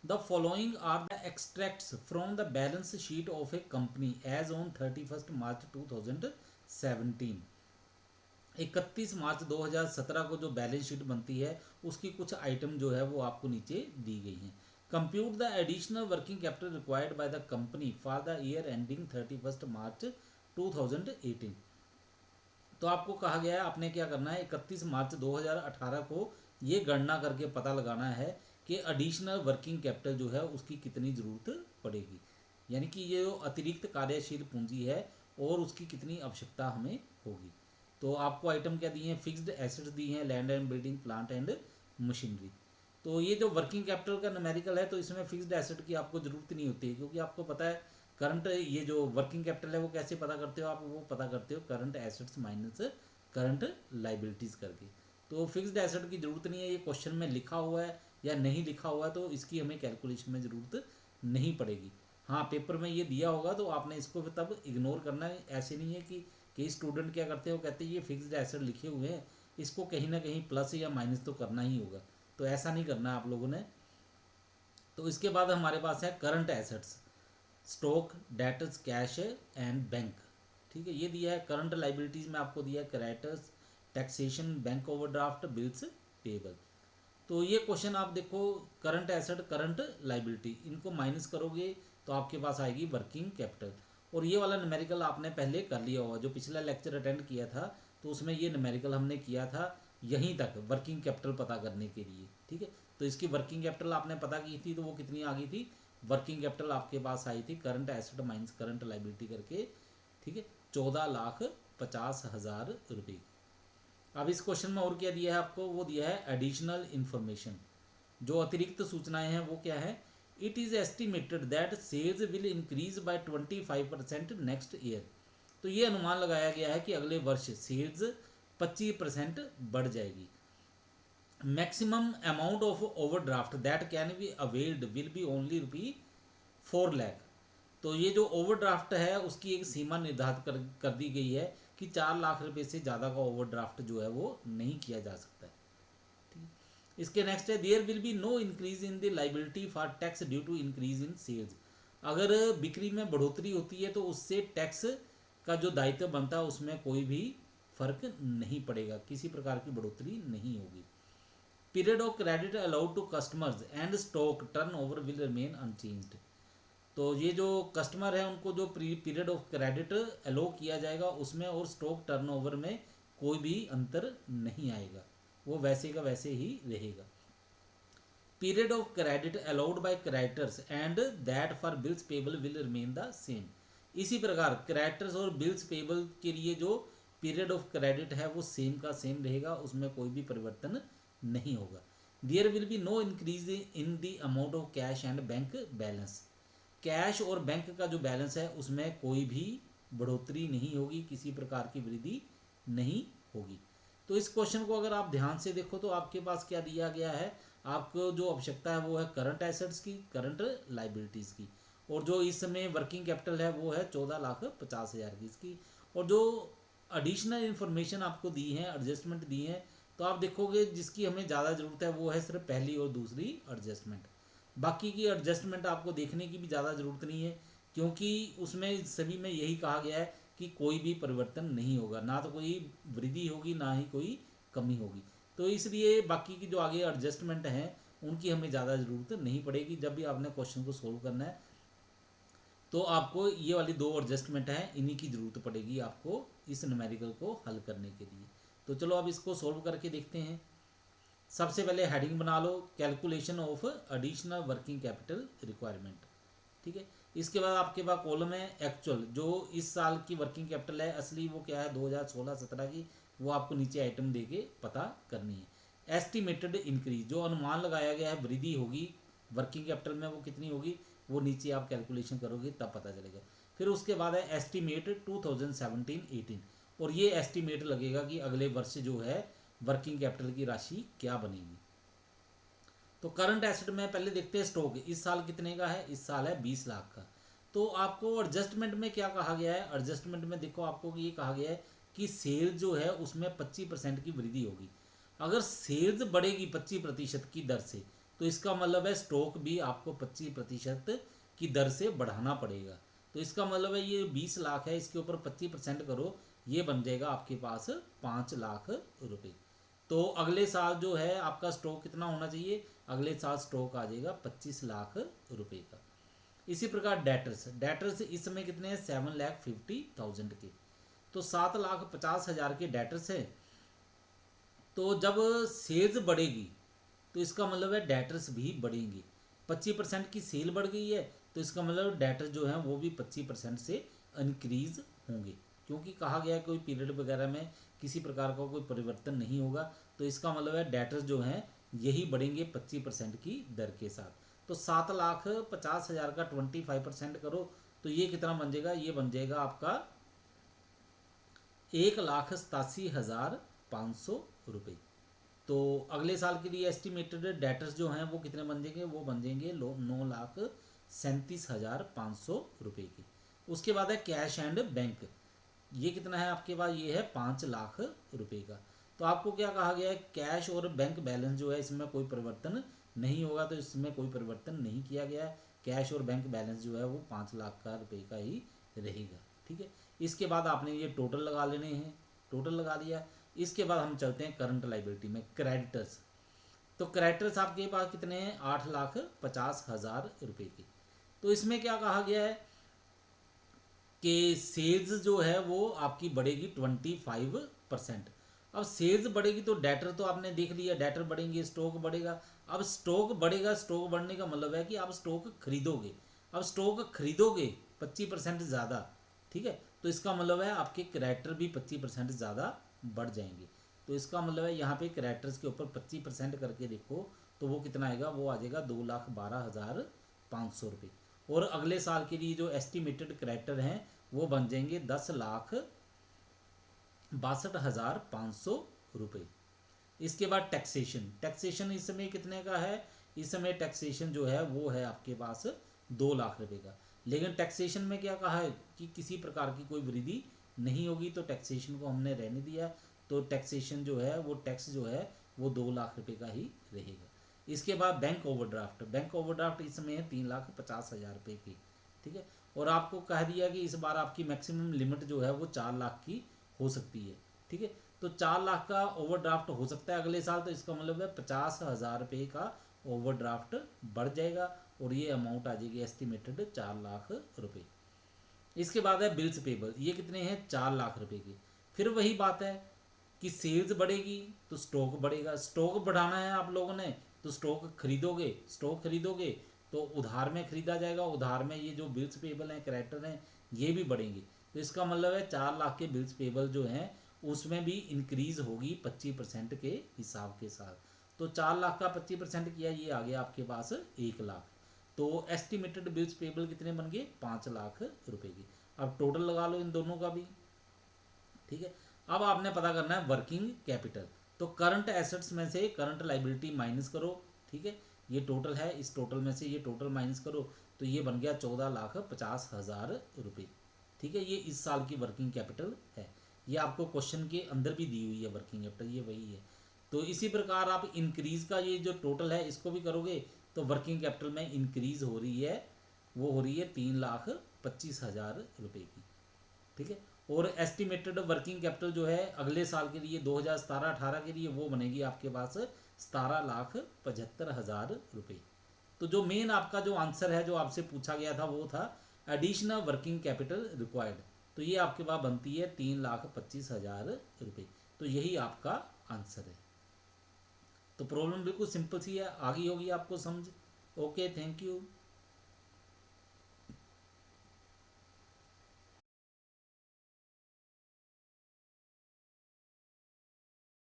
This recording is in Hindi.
The following are the extracts from the balance sheet of a company as on 31 March 2017। 31 March 2017 को जो बैलेंस शीट बनती है उसकी कुछ आइटम जो है वो आपको नीचे दी गई हैं। Compute the additional working capital required by the company for the year ending 31 मार्च 2018। तो आपको कहा गया है आपने क्या करना है, 31 मार्च 2018 को ये गणना करके पता लगाना है कि एडिशनल वर्किंग कैपिटल जो है उसकी कितनी ज़रूरत पड़ेगी, यानी कि ये जो अतिरिक्त कार्यशील पूंजी है और उसकी कितनी आवश्यकता हमें होगी। तो आपको आइटम क्या दिए हैं, फिक्स्ड एसेट्स दी हैं, land and building, plant and machinery. तो ये जो वर्किंग कैपिटल का न्यूमेरिकल है तो इसमें फिक्स्ड एसेट की आपको ज़रूरत नहीं होती है, क्योंकि आपको पता है करंट, ये जो वर्किंग कैपिटल है वो कैसे पता करते हो आप, वो पता करते हो current assets minus current liabilities करके। तो फिक्स्ड एसेट की ज़रूरत नहीं है, ये क्वेश्चन में लिखा हुआ है या नहीं लिखा हुआ है तो इसकी हमें कैलकुलेशन में ज़रूरत नहीं पड़ेगी। हाँ, पेपर में ये दिया होगा तो आपने इसको तब इग्नोर करना है। ऐसे नहीं है कि कई स्टूडेंट क्या करते हैं, वो कहते हैं ये फिक्स्ड एसेट लिखे हुए हैं, इसको कहीं ना कहीं प्लस या माइनस तो करना ही होगा, तो ऐसा नहीं करना है आप लोगों ने। तो इसके बाद हमारे पास है current assets, stock, debtors, cash and bank. ठीक है, ये दिया है। करंट लाइबिलिटीज़ में आपको दिया है creditors, taxation, bank overdraft, bills payable. तो ये क्वेश्चन आप देखो, करंट एसेट, करंट लाइबिलिटी, इनको माइनस करोगे तो आपके पास आएगी वर्किंग कैपिटल। और ये वाला न्यूमेरिकल आपने पहले कर लिया होगा, जो पिछला लेक्चर अटेंड किया था तो उसमें ये न्यूमेरिकल हमने किया था यहीं तक वर्किंग कैपिटल पता करने के लिए। ठीक है, तो इसकी वर्किंग कैपिटल आपने पता की थी तो वो कितनी आ गई थी, वर्किंग कैपिटल आपके पास आई थी current asset minus current liability करके। ठीक है, 14,50,000 रुपये। अब इस क्वेश्चन में और क्या दिया है आपको, वो दिया है एडिशनल इंफॉर्मेशन। जो अतिरिक्त सूचनाएं हैं वो क्या है, it is estimated that sales will increase by 25% next year. तो ये अनुमान लगाया गया है कि अगले वर्ष सेल्स 25% बढ़ जाएगी। Maximum amount of overdraft that can be availed will be only ₹4 lakh. तो ये जो ओवरड्राफ्ट है उसकी एक सीमा निर्धारित कर दी गई है कि 4 लाख रुपए से ज़्यादा का ओवरड्राफ्ट जो है वो नहीं किया जा सकता है। ठीक, इसके नेक्स्ट है there will be no increase in the liability for tax due to increase in sales. अगर बिक्री में बढ़ोतरी होती है तो उससे टैक्स का जो दायित्व बनता है उसमें कोई भी फर्क नहीं पड़ेगा, किसी प्रकार की बढ़ोतरी नहीं होगी। Period of credit allowed to customers and stock turn over will remain unchanged. तो ये जो कस्टमर है उनको जो पीरियड ऑफ क्रेडिट अलो किया जाएगा उसमें और स्टॉक टर्नओवर में कोई भी अंतर नहीं आएगा, वो वैसे का वैसे ही रहेगा। Period of credit allowed by creditors and that for bills payable will remain the same. इसी प्रकार क्रेडिटर्स और बिल्स पेबल के लिए जो पीरियड ऑफ क्रेडिट है वो सेम का सेम रहेगा, उसमें कोई भी परिवर्तन नहीं होगा। There will be no increase in the amount of cash and bank balance. Cash और बैंक का जो बैलेंस है उसमें कोई भी बढ़ोतरी नहीं होगी, किसी प्रकार की वृद्धि नहीं होगी। तो इस क्वेश्चन को अगर आप ध्यान से देखो तो आपके पास क्या दिया गया है, आपको जो आवश्यकता है वो है करंट एसेट्स की, करंट लाइबिलिटीज़ की, और जो इस समय वर्किंग कैपिटल है वो है 14,50,000 की इसकी। और जो एडिशनल इन्फॉर्मेशन आपको दी है, एडजस्टमेंट दी है, तो आप देखोगे जिसकी हमें ज़्यादा ज़रूरत है वो है सिर्फ पहली और दूसरी एडजस्टमेंट। बाकी की एडजस्टमेंट आपको देखने की भी ज़्यादा ज़रूरत नहीं है, क्योंकि उसमें सभी में यही कहा गया है कि कोई भी परिवर्तन नहीं होगा, ना तो कोई वृद्धि होगी ना ही कोई कमी होगी। तो इसलिए बाकी की जो आगे एडजस्टमेंट हैं उनकी हमें ज़्यादा ज़रूरत नहीं पड़ेगी। जब भी आपने क्वेश्चन को सोल्व करना है तो आपको ये वाली दो एडजस्टमेंट हैं, इन्हीं की ज़रूरत पड़ेगी आपको इस न्यूमेरिकल को हल करने के लिए। तो चलो अब इसको सोल्व करके देखते हैं। सबसे पहले हेडिंग बना लो, calculation of additional working capital requirement. ठीक है, इसके बाद आपके पास कॉलम है एक्चुअल, जो इस साल की वर्किंग कैपिटल है, असली वो क्या है 2016-17 की, वो आपको नीचे आइटम देके पता करनी है। एस्टिमेटेड इंक्रीज, जो अनुमान लगाया गया है वृद्धि होगी वर्किंग कैपिटल में, वो कितनी होगी वो नीचे आप कैलकुलेशन करोगे तब पता चलेगा। फिर उसके बाद है एस्टिमेट 2017-18, और ये एस्टिमेट लगेगा कि अगले वर्ष जो है वर्किंग कैपिटल की राशि क्या बनेगी। तो करंट एसेट में पहले देखते हैं स्टॉक, इस साल कितने का है, इस साल है 20 लाख का। तो आपको एडजस्टमेंट में क्या कहा गया है, एडजस्टमेंट में देखो आपको ये कहा गया है कि सेल्स जो है उसमें 25% की वृद्धि होगी। अगर सेल्स बढ़ेगी 25% की दर से तो इसका मतलब है स्टॉक भी आपको 25% की दर से बढ़ाना पड़ेगा। तो इसका मतलब है ये 20 लाख है, इसके ऊपर 25% करो, ये बन जाएगा आपके पास 5 लाख रुपए। तो अगले साल जो है आपका स्टॉक कितना होना चाहिए, अगले साल स्टॉक आ जाएगा 25 लाख रुपए का। इसी प्रकार डेटर्स इस समय कितने हैं, 7,50,000 के। तो 7,50,000 के डेटर्स हैं। तो जब सेल्स बढ़ेगी तो इसका मतलब है डेटर्स भी बढ़ेंगे। 25% की सेल बढ़ गई है तो इसका मतलब डेटर्स जो हैं वो भी 25% से इंक्रीज होंगे, क्योंकि कहा गया है कोई पीरियड वगैरह में किसी प्रकार का कोई परिवर्तन नहीं होगा। तो इसका मतलब है डेटर्स जो हैं यही बढ़ेंगे 25% की दर के साथ। तो 7,50,000 का 25% करो तो ये कितना बन जाएगा, ये बन जाएगा आपका 1,87,500 रुपये। तो अगले साल के लिए एस्टिमेटेड डेटर्स जो हैं वो कितने बन जाएंगे, वो बन जाएंगे 9,37,500 रुपये की। उसके बाद है कैश एंड बैंक, ये कितना है आपके पास, ये है 5 लाख रुपए का। तो आपको क्या कहा गया है, कैश और बैंक बैलेंस जो है इसमें कोई परिवर्तन नहीं होगा, तो इसमें कोई परिवर्तन नहीं किया गया है। कैश और बैंक बैलेंस जो है वो 5 लाख का रुपए का ही रहेगा। ठीक है, इसके बाद आपने ये टोटल लगा लेने हैं, टोटल लगा लिया। इसके बाद हम चलते हैं करंट लाइबिलिटी में, क्रेडिटर्स। तो क्रेडिटर्स आपके पास कितने हैं, 8,50,000 रुपए के। तो इसमें क्या कहा गया है कि सेल्स जो है वो आपकी बढ़ेगी 25%। अब सेल्स बढ़ेगी तो डेटर तो आपने देख लिया, डेटर बढ़ेंगे, स्टॉक बढ़ेगा। अब स्टॉक बढ़ेगा, स्टॉक बढ़ने का मतलब है कि आप स्टॉक खरीदोगे। अब स्टॉक खरीदोगे 25% ज़्यादा, ठीक है, तो इसका मतलब है आपके क्रेडिटर भी 25% ज़्यादा बढ़ जाएंगे। तो इसका मतलब है यहाँ पे क्रेडिटर्स के ऊपर 25% करके देखो तो वो कितना आएगा, वो आ जाएगा 2,12,500 रुपये। और अगले साल के लिए जो एस्टिमेटेड क्रेडिटर हैं वो बन जाएंगे 10,62,500 रुपये। इसके बाद टैक्सेशन इस समय कितने का है, इस समय टैक्सेशन जो है वो है आपके पास 2 लाख रुपए का। लेकिन टैक्सेशन में क्या कहा है कि किसी प्रकार की कोई वृद्धि नहीं होगी, तो टैक्सेशन को हमने रहने दिया। तो टैक्सेशन जो है वो टैक्स जो है वो 2 लाख रुपए का ही रहेगा। इसके बाद बैंक ओवरड्राफ्ट इस समय है 3,50,000 रुपये की। ठीक है, और आपको कह दिया कि इस बार आपकी मैक्सिमम लिमिट जो है वो 4 लाख की हो सकती है। ठीक है, तो 4 लाख का ओवरड्राफ्ट हो सकता है अगले साल, तो इसका मतलब है 50,000 रुपये का ओवरड्राफ्ट बढ़ जाएगा और ये अमाउंट आ जाएगी एस्टिमेटेड 4 लाख रुपये। इसके बाद है बिल्स पेबल, ये कितने हैं, 4 लाख रुपए की। फिर वही बात है कि सेल्स बढ़ेगी तो स्टॉक बढ़ेगा, स्टॉक बढ़ाना है आप लोगों ने तो स्टॉक खरीदोगे तो उधार में खरीदा जाएगा, उधार में ये जो बिल्स पेबल हैं, क्रेडिटर हैं, ये भी बढ़ेंगे। तो इसका मतलब है 4 लाख के बिल्स पेबल जो हैं उसमें भी इंक्रीज होगी 25% के हिसाब के साथ। तो 4 लाख का 25% किया, ये आ गया आपके पास 1 लाख। तो एस्टिमेटेड बिल्स पेबल कितने बन गए, 5 लाख रुपए की। अब टोटल लगा लो इन दोनों का भी। ठीक है, अब आपने पता करना है वर्किंग कैपिटल। तो करंट एसेट्स में से करंट लाइबिलिटी माइनस करो। ठीक है, ये टोटल है, इस टोटल में से ये टोटल माइनस करो तो ये बन गया 14,50,000 रुपये। ठीक है, ये इस साल की वर्किंग कैपिटल है। ये आपको क्वेश्चन के अंदर भी दी हुई है वर्किंग कैपिटल, ये वही है। तो इसी प्रकार आप इंक्रीज का ये जो टोटल है इसको भी करोगे तो वर्किंग कैपिटल में इंक्रीज हो रही है, वो हो रही है 3,25,000 रुपये की। ठीक है, और एस्टिमेटेड वर्किंग कैपिटल जो है अगले साल के लिए 2017-18 के लिए वो बनेगी आपके पास 17,75,000 रुपये। तो जो मेन आपका जो आंसर है जो आपसे पूछा गया था वो था एडिशनल वर्किंग कैपिटल रिक्वायर्ड। तो ये आपके पास बनती है 3,25,000 रुपये। तो यही आपका आंसर है। तो प्रॉब्लम बिल्कुल सिंपल सी है, आ गई होगी आपको समझ। Okay, thank you.